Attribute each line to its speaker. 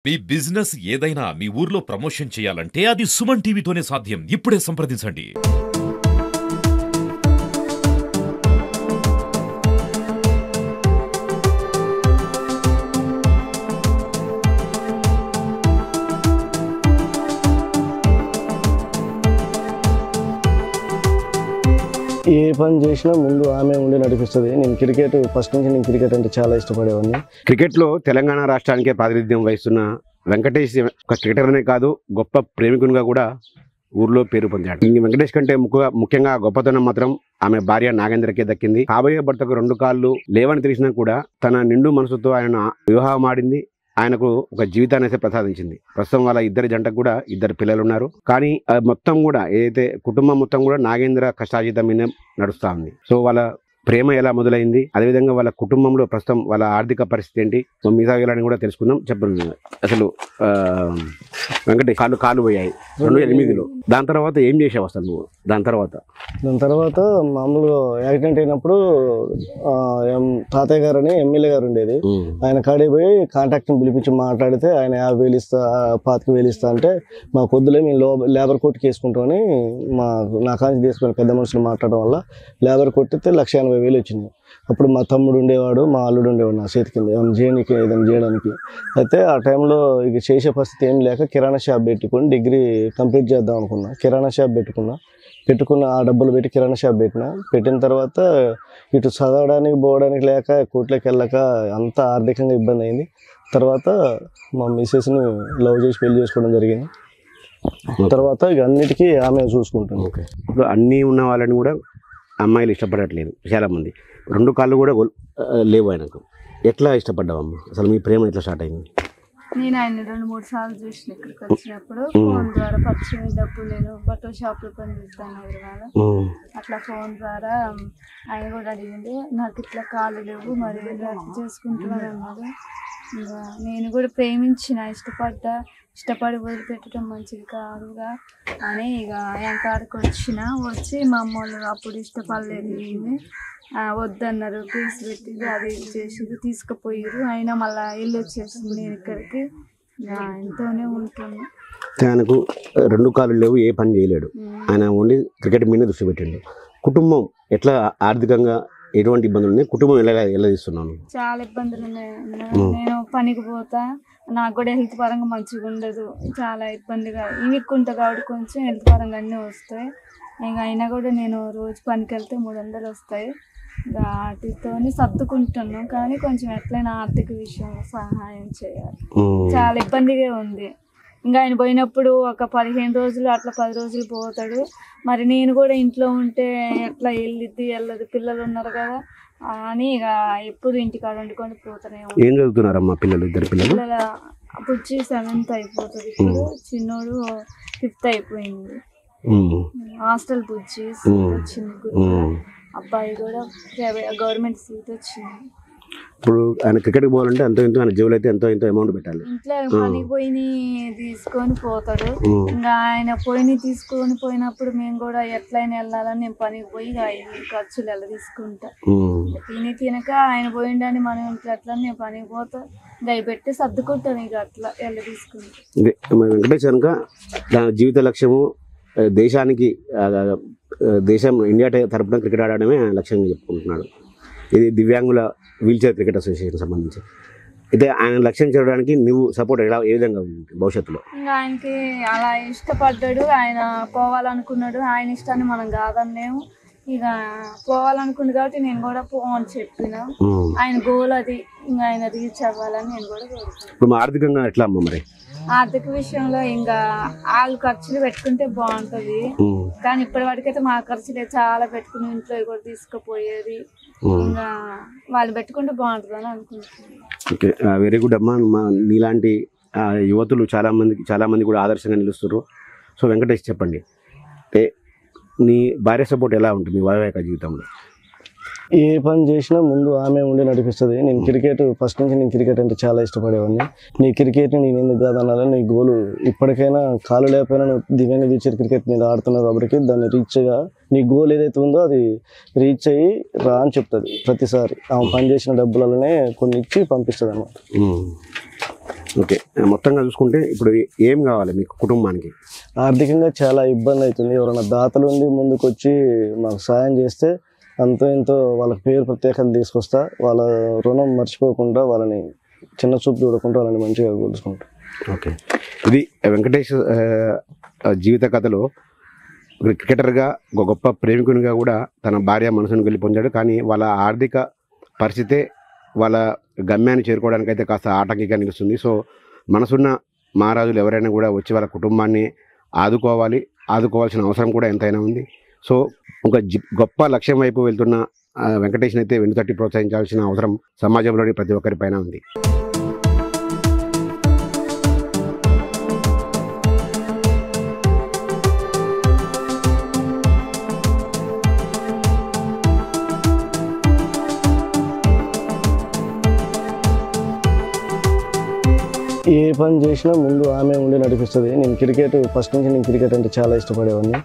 Speaker 1: మీ business ఏదైనా మీ ఊర్లో promotion చేయాలంటే అది సుమన్ టీవీతోనే సాధ్యం. ఇప్పుడే సంప్రదించండి.
Speaker 2: ఏ పని చేసినా ముందు ఆమె ఉండి నడిపిస్తుంది. నేను ఫస్ట్ నుంచి నేను క్రికెట్ అంటే చాలా ఇష్టపడేవాడిని.
Speaker 3: క్రికెట్లో తెలంగాణ రాష్ట్రానికే ప్రాతినిధ్యం వహిస్తున్న వెంకటేష్ ఒక క్రికెటర్నే కాదు, గొప్ప ప్రేమికునిగా కూడా ఊర్లో పేరు పొందాడు. ఈ వెంకటేష్ కంటే ముఖ్యంగా గొప్పతనం మాత్రం ఆమె భార్య నాగేంద్రకే దక్కింది. కాబోయే భర్తకు 2 కాళ్ళు లేవని తెలిసినా కూడా తన నిండు మనసుతో ఆయన వివాహం ఆడింది. ఆయనకు ఒక జీవితాన్ని అయితే ప్రసాదించింది. ప్రస్తుతం వాళ్ళ ఇద్దరి జంటకు కూడా 2 పిల్లలు ఉన్నారు. కానీ మొత్తం కూడా ఏదైతే కుటుంబం మొత్తం కూడా నాగేంద్ర కష్టార్జితం మీద నడుస్తూ ఉంది. సో వాళ్ళ ప్రేమ ఎలా మొదలైంది, అదేవిధంగా వాళ్ళ కుటుంబంలో ప్రస్తుతం వాళ్ళ ఆర్థిక పరిస్థితి ఏంటి, మిగతా వివరాలను కూడా తెలుసుకుందాం. చెప్పండి. అసలు వెంకటేష్ కాళ్ళు పోయాయి 2008లో. దాని తర్వాత ఏం చేసావు అసలు నువ్వు? దాని తర్వాత
Speaker 2: మామూలుగా యాక్సిడెంట్ అయినప్పుడు తాతయ్య గారు అని ఎమ్మెల్యే గారు ఉండేది. ఆయన కాడికి పోయి కాంట్రాక్ట్ని పిలిపించి మాట్లాడితే ఆయన 50,000 ఇస్తా, 25,000 ఇస్తా అంటే మా కొద్దులే మేము లేబర్ కోర్టుకి వేసుకుంటామని నా కాంచి తీసుకుని పెద్ద మనుషులు మాట్లాడడం వల్ల లేబర్ కొట్టితే 1,80,000 వచ్చింది. అప్పుడు మా తమ్ముడు ఉండేవాడు, మా అల్లుడు ఉండేవాడు నా చేతి కింద ఏదైనా చేయడానికి. అయితే ఆ టైంలో ఇక చేసే పరిస్థితి ఏం లేక కిరాణా షాప్ పెట్టుకుని డిగ్రీ కంప్లీట్ చేద్దాం అనుకున్నా. కిరాణా షాప్ పెట్టుకున్న ఆ డబ్బులు పెట్టి కిరాణా షాప్ పెట్టిన తర్వాత ఇటు చదవడానికి పోవడానికి లేక కోర్టులోకి వెళ్ళక అంతా ఆర్థికంగా ఇబ్బంది అయింది. తర్వాత మా మిస్సెస్ని లవ్ చేసి పెళ్లి చేసుకోవడం జరిగింది. తర్వాత ఇక అన్నిటికీ ఆమె చూసుకుంటుంది.
Speaker 3: ఇప్పుడు అన్నీ ఉన్న వాళ్ళని కూడా అమ్మాయిలు ఇష్టపడట్లేదు చాలామంది. 2 కాళ్ళు కూడా లేవు ఆయనకు. ఎట్లా ఇష్టపడ్డావమ్మ? అసలు మీ ప్రేమ ఎట్లా స్టార్ట్ అయింది?
Speaker 4: నేను ఆయన 2-3 సార్లు చూసిన. ఇక్కడికి వచ్చినప్పుడు ఫోన్ ద్వారా పరిచయం. డబ్బు నేను బట్టల షాప్లో పని చేస్తాను హైదరాబాద్. అట్లా ఫోన్ ద్వారా ఆయన కూడా అడిగింది, నాకు ఇట్లా కాళ్ళు లేవు, మరి చేసుకుంటున్నాను అన్నాడు. ఇంకా నేను కూడా ప్రేమించిన, ఇష్టపడి వదిలిపెట్టడం మంచిది కాదుగా అని ఇక ఆయన కాడికి వచ్చి మా అమ్మ వాళ్ళు అప్పుడు ఇష్టపడలేదు, వద్దన్నారు, కేసు పెట్టి అది చేసి తీసుకుపోయారు. అయినా మళ్ళీ వెళ్ళి వచ్చేసింది. నేను ఇక్కడికి ఆయనతోనే ఉంటున్నా.
Speaker 3: ఆయనకు 2 కాళ్ళు లేవు, ఏ పని చేయలేడు. ఆయన ఓన్లీ క్రికెట్ మీద దృష్టి పెట్టిండు. కుటుంబం ఎట్లా ఆర్థికంగా ఎటువంటి ఇబ్బందులు ఉన్నాయి? కుటుంబం ఎలా తీస్తున్నాను?
Speaker 4: చాలా ఇబ్బందులు ఉన్నాయి. నేను పనికి పోతా, నాకు కూడా హెల్త్ పరంగా మంచిగా ఉండదు, చాలా ఇబ్బందిగా ఇవిక్కుంటా కాబట్టి కొంచెం హెల్త్ పరంగా అన్నీ వస్తాయి. ఇంకా అయినా కూడా నేను రోజు పనికి వెళ్తే 300 వస్తాయి. వాటితో సర్దుకుంటున్నాం. కానీ కొంచెం ఎట్లయినా ఆర్థిక విషయంలో సహాయం చేయాలి. చాలా ఇబ్బందిగా ఉంది. ఇంకా ఆయన పోయినప్పుడు ఒక 15 రోజులు అట్లా 10 రోజులు పోతాడు. మరి నేను కూడా ఇంట్లో ఉంటే ఎట్లా వెళ్ళదు, పిల్లలు ఉన్నారు కదా అని ఇక ఎప్పుడు ఇంటికాడ వండుకొని పోతానే.
Speaker 3: ఏం చదువుతున్నారమ్మా పిల్లలు? 2 పిల్లలు.
Speaker 4: బుజ్జి 7th అయిపోతుంది ఇప్పుడు, చిన్నోడు 5th అయిపోయింది. హాస్టల్ బుజ్జి వచ్చింది. అబ్బాయి కూడా గవర్నమెంట్ సీట్ వచ్చింది.
Speaker 3: ఇప్పుడు ఆయన క్రికెట్కి పోవాలంటే ఎంతో ఆయన జేబులో అయితే ఎంతో అమౌంట్ పెట్టాలి.
Speaker 4: ఇంట్లో పని తీసుకొని పోతాడు. ఇంకా ఆయన తీసుకొని పోయినప్పుడు మేము కూడా ఎట్లయినా వెళ్ళాలని నేను పనికి పోయి ఖర్చులు ఎలా తీసుకుంటా. తినక ఆయన పోయిండని మనం ఇంట్లో అట్లా నేను పనికి పోతా, గై పెట్టి సర్దుకుంటాను. ఇక అట్లా ఎలా తీసుకుంటా.
Speaker 3: వెంకటేష్ కనుక జీవిత లక్ష్యము దేశం ఇండియా తరపున క్రికెట్ ఆడడమే లక్ష్యంగా చెప్పుకుంటున్నాడు. ఇది దివ్యాంగుల వీల్చైర్ క్రికెట్ అసోసియేషన్ సంబంధించి. అయితే ఆయన లక్ష్యం చేయడానికి నువ్వు సపోర్ట్ ఏ విధంగా ఉంది భవిష్యత్తులో?
Speaker 4: ఇంకా ఆయనకి అలా ఇష్టపడ్డాడు, ఆయన పోవాలనుకున్నాడు. ఆయన ఇష్టాన్ని మనం కాదన్నాము. ఇక పోవాలనుకుంది కాబట్టి నేను కూడా అని చెప్పిన. ఆయన గోల్ అది, ఇంకా ఆయన రీచ్ అవ్వాలని నేను కూడా కోరుకున్నాను.
Speaker 3: ఇప్పుడు ఆర్థికంగా ఎట్లా అమ్మ? మరి
Speaker 4: ఆర్థిక విషయంలో ఇంకా వాళ్ళు ఖర్చులు పెట్టుకుంటే బాగుంటది. కానీ ఇప్పటి వరకైతే మా ఖర్చులే చాలా పెట్టుకుని ఇంట్లో కూడా తీసుకుపోయేది. ఇంకా వాళ్ళు పెట్టుకుంటే బాగుంటుంది అని అనుకుంటున్నాను.
Speaker 3: ఓకే, వెరీ గుడ్ అమ్మా. నీలాంటి యువతులు చాలా మంది కూడా ఆదర్శంగా నిలుస్తున్నారు. సో వెంకటేష్ చెప్పండి, నీ భార్య సపోర్ట్ ఎలా ఉంటుంది మీ వైవాహిక జీవితంలో?
Speaker 2: ఏ పని చేసినా ముందు ఆమె ఉండి నడిపిస్తుంది. నేను క్రికెట్ ఫస్ట్ నుంచి నేను క్రికెట్ అంటే చాలా ఇష్టపడేవాడిని. నీ క్రికెట్ని నేను ఎందుకు కాదనాలి, నీ గోలు ఇప్పటికైనా కాలు లేకపోయినా నువ్వు దివ్యంగా తీర్చే క్రికెట్ మీద ఆడుతున్నావు కాబట్టి దాన్ని రీచ్గా నీ గోల్ ఏదైతే ఉందో అది రీచ్ అయ్యి రా అని చెప్తుంది. ప్రతిసారి ఆమె పని చేసిన డబ్బులలోనే కొన్ని ఇచ్చి పంపిస్తుంది అన్నమాట.
Speaker 3: ఓకే, మొత్తంగా చూసుకుంటే ఇప్పుడు ఏం కావాలి మీకు కుటుంబానికి?
Speaker 2: ఆర్థికంగా చాలా ఇబ్బంది అవుతుంది. ఎవరైనా దాతలు ఉండి ముందుకు వచ్చి మాకు సాయం చేస్తే అంతో ఎంతో వాళ్ళకి పేరు ప్రత్యేకత తీసుకొస్తా. వాళ్ళ రుణం మర్చిపోకుండా వాళ్ళని చిన్న చూపు చూడకుండా వాళ్ళని మంచిగా కూర్చుకుంటా.
Speaker 3: ఓకే, ఇది వెంకటేష్ జీవిత కథలో క్రికెటర్గా ఒక గొప్ప ప్రేమికునిగా కూడా తన భార్య మనసును గెలిపొందాడు. కానీ వాళ్ళ ఆర్థిక పరిస్థితే వాళ్ళ గమ్యాన్ని చేరుకోవడానికి అయితే కాస్త ఆటంకిగా నిలుస్తుంది. సో మనసున్న మహారాజులు ఎవరైనా కూడా వచ్చి వాళ్ళ కుటుంబాన్ని ఆదుకోవాల్సిన అవసరం కూడా ఎంతైనా ఉంది. సో ఒక గొప్ప లక్ష్యం వైపు వెళ్తున్న వెంకటేష్ని అయితే వెన్నుతట్టి ప్రోత్సహించాల్సిన అవసరం సమాజంలోని ప్రతి ఒక్కరిపైన ఉంది.
Speaker 2: ఏ పని చేసినా ముందు ఆమె ఉండి నడిపిస్తుంది. నేను క్రికెట్ ఫస్ట్ నుంచి నేను క్రికెట్ అంటే చాలా ఇష్టపడేవాడిని.